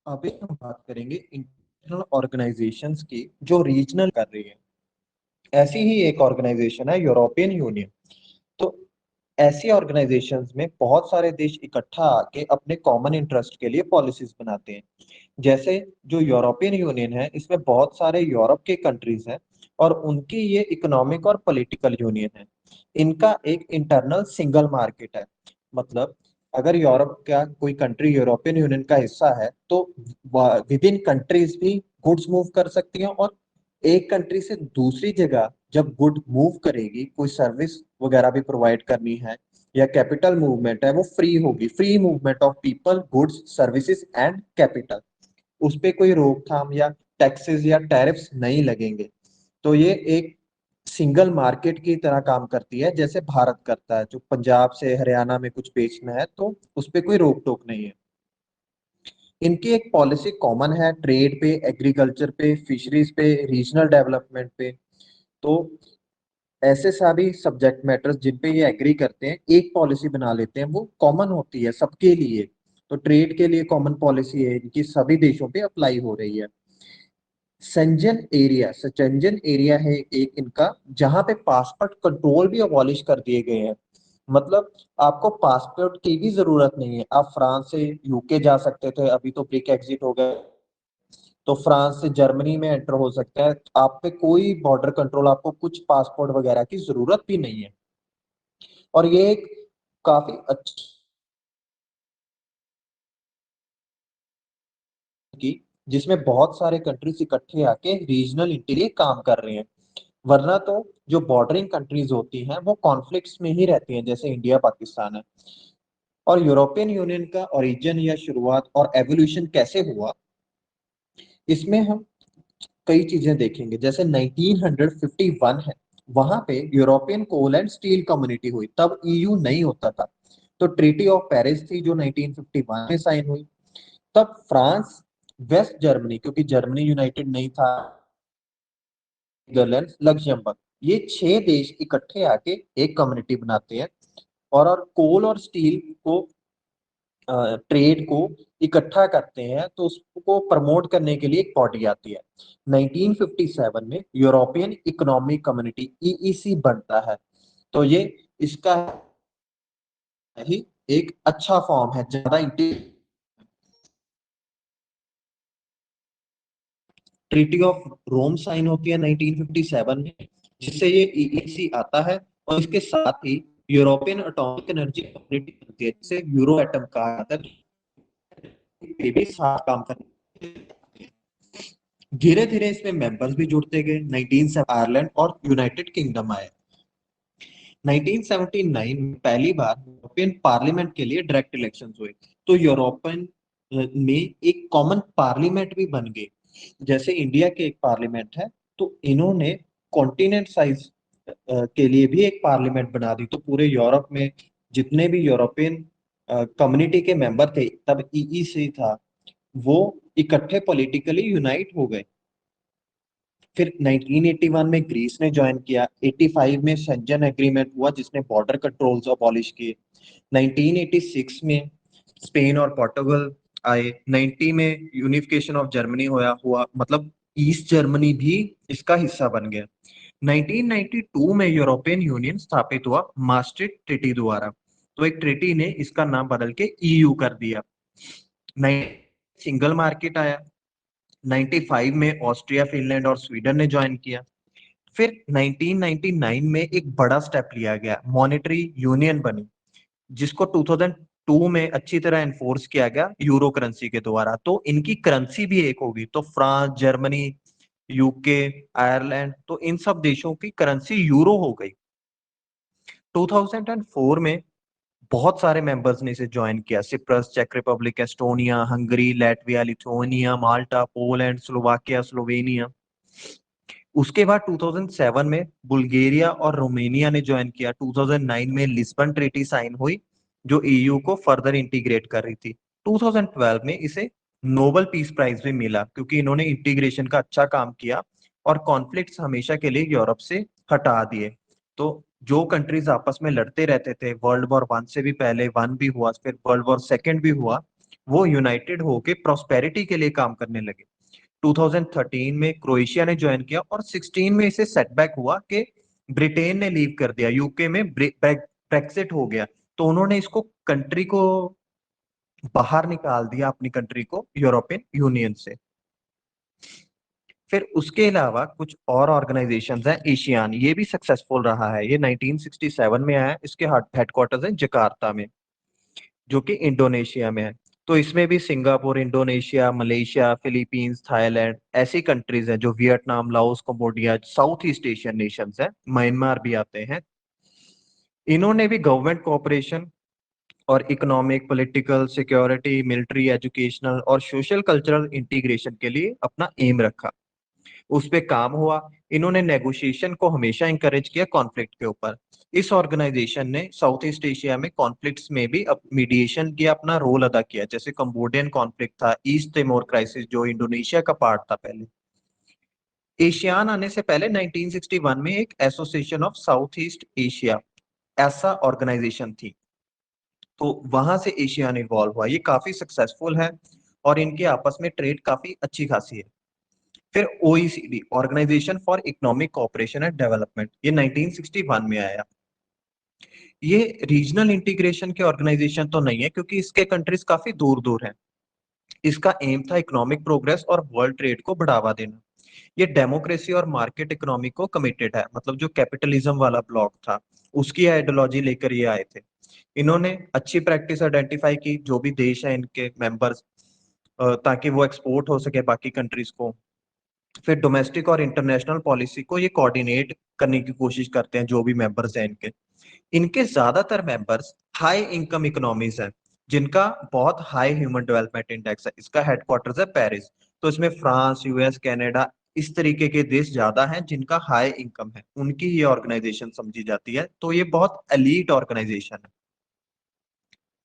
अभी हम बात करेंगे इंटरनेशनल ऑर्गेनाइजेशंस की जो रीजनल कर रही है। ऐसी ही एक ऑर्गेनाइजेशन है यूरोपियन यूनियन। तो ऐसी ऑर्गेनाइजेशंस में बहुत सारे देश इकट्ठा आके अपने कॉमन इंटरेस्ट के लिए पॉलिसीज बनाते हैं। जैसे जो यूरोपियन यूनियन है, इसमें बहुत सारे यूरोप के कंट्रीज हैं और उनकी ये इकोनॉमिक और पॉलिटिकल यूनियन है। इनका एक इंटरनल सिंगल मार्केट है। मतलब अगर यूरोप का कोई कंट्री यूरोपियन यूनियन का हिस्सा है तो विद इन कंट्रीज भी गुड्स मूव कर सकती हैं, और एक कंट्री से दूसरी जगह जब गुड मूव करेगी, कोई सर्विस वगैरह भी प्रोवाइड करनी है या कैपिटल मूवमेंट है, वो फ्री होगी। Free movement of people, goods, services and capital. उस पे कोई रोकथाम या टैक्सेस या टैरिफ्स नहीं लगेंगे। तो ये एक सिंगल मार्केट की तरह काम करती है, जैसे भारत करता है। जो पंजाब से हरियाणा में कुछ बेचना है तो उस पे कोई रोक टोक नहीं है। इनकी एक पॉलिसी कॉमन है ट्रेड पे, एग्रीकल्चर पे, फिशरीज पे, रीजनल डेवलपमेंट पे। तो ऐसे सभी सब्जेक्ट मैटर्स जिन पे ये एग्री करते हैं, एक पॉलिसी बना लेते हैं, वो कॉमन होती है सबके लिए। तो ट्रेड के लिए कॉमन पॉलिसी है, इनकी सभी देशों पे अप्लाई हो रही है। सेंजन एरिया है एक इनका, जहां पे पासपोर्ट कंट्रोल भी अबॉलिश कर दिए गए हैं। मतलब आपको पासपोर्ट की भी जरूरत नहीं है, आप फ्रांस से यूके जा सकते थे, अभी तो ब्रेक एग्जिट हो गया, तो फ्रांस से जर्मनी में एंटर हो सकता है। आप पे कोई बॉर्डर कंट्रोल, आपको कुछ पासपोर्ट वगैरह की जरूरत भी नहीं है। और ये एक काफी अच्छी की, जिसमें बहुत सारे कंट्रीज इकट्ठे आके रीजनल के लिए काम कर रहे हैं। वरना तो जो बॉर्डरिंग कंट्रीज होती हैं वो कॉन्फ्लिक्ट्स में ही रहती हैं, जैसे इंडिया पाकिस्तान है। और यूरोपियन यूनियन का ओरिजिन या शुरुआत और एवोल्यूशन कैसे हुआ, इसमें हम कई चीजें देखेंगे। जैसे 1951 है, वहां पे European coal and steel community हुई, तब ईयू नहीं होता था। तो ट्रीटी ऑफ पेरिस थी जो 1951 में साइन हुई। तब फ्रांस, वेस्ट जर्मनी, क्योंकि जर्मनी यूनाइटेड नहीं था, नीदरलैंड, लग्जमबर्ग, ये 6 देश इकट्ठे आके एक कम्युनिटी बनाते हैं। और कोल और स्टील को, ट्रेड को इकट्ठा करते हैं, तो उसको प्रमोट करने के लिए एक बॉडी आती है। 1957 में यूरोपियन इकोनॉमिक कम्युनिटी ईईसी बनता है। तो ये इसका ही एक अच्छा फॉर्म है, ज्यादा ट्रीटी ऑफ रोम साइन होती है 1957 में, जिससे ये ईईसी आता है। और इसके साथ ही यूरोपियन एटॉमिक एनर्जी कम्युनिटी बनती है, जिसे यूरो एटम कहा जाता है। ये भी साथ काम करते हैं। धीरे धीरे इसमें मेंबर्स भी जुड़ते गए। 19 आयरलैंड और यूनाइटेड किंगडम आए। 1979 में पहली बार यूरोपियन पार्लियामेंट के लिए डायरेक्ट इलेक्शन हुए। तो यूरोपियन में एक कॉमन पार्लियामेंट भी बन गई, जैसे इंडिया के एक पार्लियामेंट है। तो इन्होंने कॉन्टिनेंट साइज के लिए भी एक पार्लियामेंट बना दी। तो पूरे यूरोप में जितने भी यूरोपियन कम्युनिटी के मेंबर थे, तब ईईसी था, वो इकट्ठे पॉलिटिकली यूनाइट हो गए। फिर 1981 में ग्रीस ने ज्वाइन किया। 85 में शेंजन एग्रीमेंट हुआ, जिसने बॉर्डर कंट्रोल्स अबॉलिश किए। 1986 में स्पेन और पोर्टुगल आए। 90 में यूनिफिकेशन ऑफ जर्मनी होया हुआ, मतलब ईस्ट जर्मनी भी इसका हिस्सा बन गया। 1992 में यूरोपियन यूनियन स्थापित हुआ मास्ट्रिक्ट ट्रीटी द्वारा। तो एक ट्रीटी ने इसका नाम बदल के ईयू कर दिया। सिंगल मार्केट आया। 95 में ऑस्ट्रिया, फिनलैंड और स्वीडन ने ज्वाइन किया। फिर 1999 में एक बड़ा स्टेप लिया गया, मॉनेटरी यूनियन बनी, जिसको 2002 में अच्छी तरह एनफोर्स किया गया यूरो करेंसी के द्वारा। तो इनकी करेंसी भी एक होगी। तो फ्रांस, जर्मनी, यूके, आयरलैंड, तो इन सब देशों की करेंसी यूरो हो गई। 2004 में बहुत सारे मेंबर्स ने इसे ज्वाइन किया। सिप्रस, चेक Republic, Estonia, Hungary, Latvia, Lithuania, Malta, Poland, Slovakia, Slovenia. उसके बाद 2007 में बुल्गारिया और रोमानिया ने ज्वाइन किया। 2009 में लिस्बन ट्रीटी साइन हुई, जो ईयू को फर्दर इंटीग्रेट कर रही थी। 2012 में इसे नोबेल पीस प्राइज भी मिला, क्योंकि इन्होंने इंटीग्रेशन का अच्छा काम किया और कॉन्फ्लिक्ट्स हमेशा के लिए यूरोप से हटा दिए। तो जो कंट्रीज आपस में लड़ते रहते थे, वर्ल्ड वॉर वन से भी पहले वन भी हुआ, फिर वर्ल्ड वॉर सेकेंड भी हुआ, वो यूनाइटेड होके प्रोस्पेरिटी के लिए काम करने लगे। 2013 में क्रोएशिया ने ज्वाइन किया और 16 में इसे सेटबैक हुआ कि ब्रिटेन ने लीव कर दिया, यूके में ब्रेक्सिट हो गया, तो उन्होंने इसको कंट्री को बाहर निकाल दिया, अपनी कंट्री को यूरोपियन यूनियन से। फिर उसके अलावा कुछ और ऑर्गेनाइजेशंस हैं, एशियान, ये भी सक्सेसफुल रहा है। ये 1967 में आया, इसके हेडक्वार्टर्स हैं जकार्ता में, जो कि इंडोनेशिया में है। तो इसमें भी Singapore, Indonesia, Malaysia, Philippines, Thailand ऐसी कंट्रीज हैं, जो Vietnam, Laos, Cambodia, south east Asian Nations हैं, म्यांमार भी आते हैं। इन्होंने भी गवर्नमेंट कोऑपरेशन और economic, political, security, military, educational और सोशल कल्चरल इंटीग्रेशन के लिए अपना एम रखा, उस पे काम हुआ। इन्होंने नेगोशिएशन को हमेशा इंकरेज किया कॉन्फ्लिक्ट के ऊपर। इस ऑर्गेनाइजेशन ने साउथ ईस्ट एशिया में कॉन्फ्लिक्ट्स में भी मीडिएशन किया, अपना रोल अदा किया, जैसे कंबोडियन कॉन्फ्लिक्ट था, ईस्ट तिमोर क्राइसिस जो इंडोनेशिया का पार्ट था पहले। एशियान आने से पहले 1961 में एक association of south east Asia ऐसा ऑर्गेनाइजेशन थी, तो वहां से एशियान इन्वॉल्व हुआ। ये काफी सक्सेसफुल है और इनके आपस में ट्रेड काफी अच्छी खासी है। फिर OECD, organisation for economic cooperation and development, ये 1961 में आया। ये रीजनल इंटीग्रेशन के ऑर्गेनाइजेशन तो नहीं है, क्योंकि इसके कंट्रीज काफी दूर दूर हैं। इसका एम था इकोनॉमिक प्रोग्रेस और वर्ल्ड ट्रेड को बढ़ावा देना। ये डेमोक्रेसी और मार्केट इकोनॉमी को कमिटेड है, मतलब जो कैपिटलिज्म वाला ब्लॉक था उसकी आइडियोलॉजी लेकर ये आए थे। इन्होंने अच्छी प्रैक्टिस आइडेंटिफाई की, जो भी देश है इनके मेंबर्स, ताकि वो एक्सपोर्ट हो सके बाकी कंट्रीज को। फिर डोमेस्टिक और इंटरनेशनल पॉलिसी को ये कोऑर्डिनेट करने की कोशिश करते हैं, जो भी मेंबर्स हैं इनके। इनके ज्यादातर मेंबर्स हाई इनकम इकोनॉमीज हैं, जिनका बहुत हाई ह्यूमन डेवलपमेंट इंडेक्स है। इसका हेडक्वार्टर्स है पेरिस। तो इसमें फ्रांस, यूएस, कनाडा, इस तरीके के देश ज्यादा हैं जिनका हाई इनकम है, उनकी ये ऑर्गेनाइजेशन समझी जाती है। तो ये बहुत एलीट ऑर्गेनाइजेशन है।